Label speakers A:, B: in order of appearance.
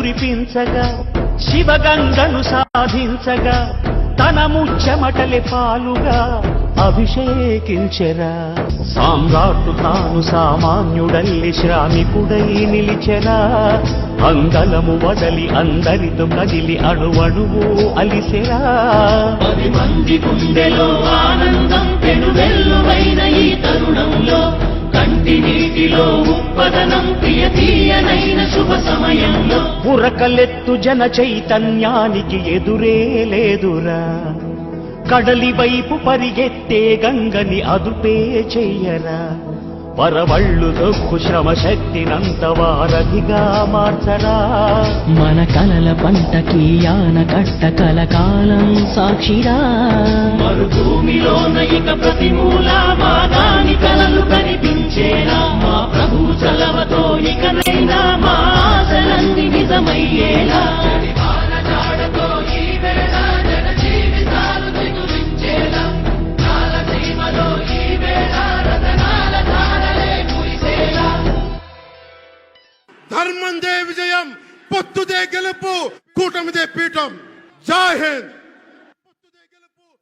A: కురిపించగా శివగంగను సాధించగా తన ముచ్చమటలే పాలుగా అభిషేకించెరా. సామ్రాట్టు తాను సామాన్యుడల్లి శ్రామికుడై నిలిచెరా. అంగలము వదలి అందరితో కదిలి అణువణువు అలిసెరా.
B: 10 మంది గుండెలో ఆనందం పెనువెల్లువైన ఈ తరుణంలో కంటి నీటిలో ఉప్పదనం ప్రియతీయనైన శుభ సమయంలో
A: ఉరకలెత్తు జన చైతన్యానికి ఎదురే లేదురా. కడలి వైపు పరిగెత్తే గంగని అదుపే చెయ్యరా. వరవళ్ళు దొక్కు శ్రమ శక్తినంత వారధిగా మార్చరా.
B: మన కలల పంటకి ఆనకట్ట కలకాలం సాక్షిరా. మరుభూమిలోన ఇక ప్రతి మూల మాదాని కలలు కనిపించేలా మా ప్రభు చలవతో ఇకనైనా మా ఆశలన్నీ నిజమయ్యేలా
C: ధర్మందే విజయం, పొత్తుదే గెలుపు, కూటమిదే పీఠం. జై హింద్.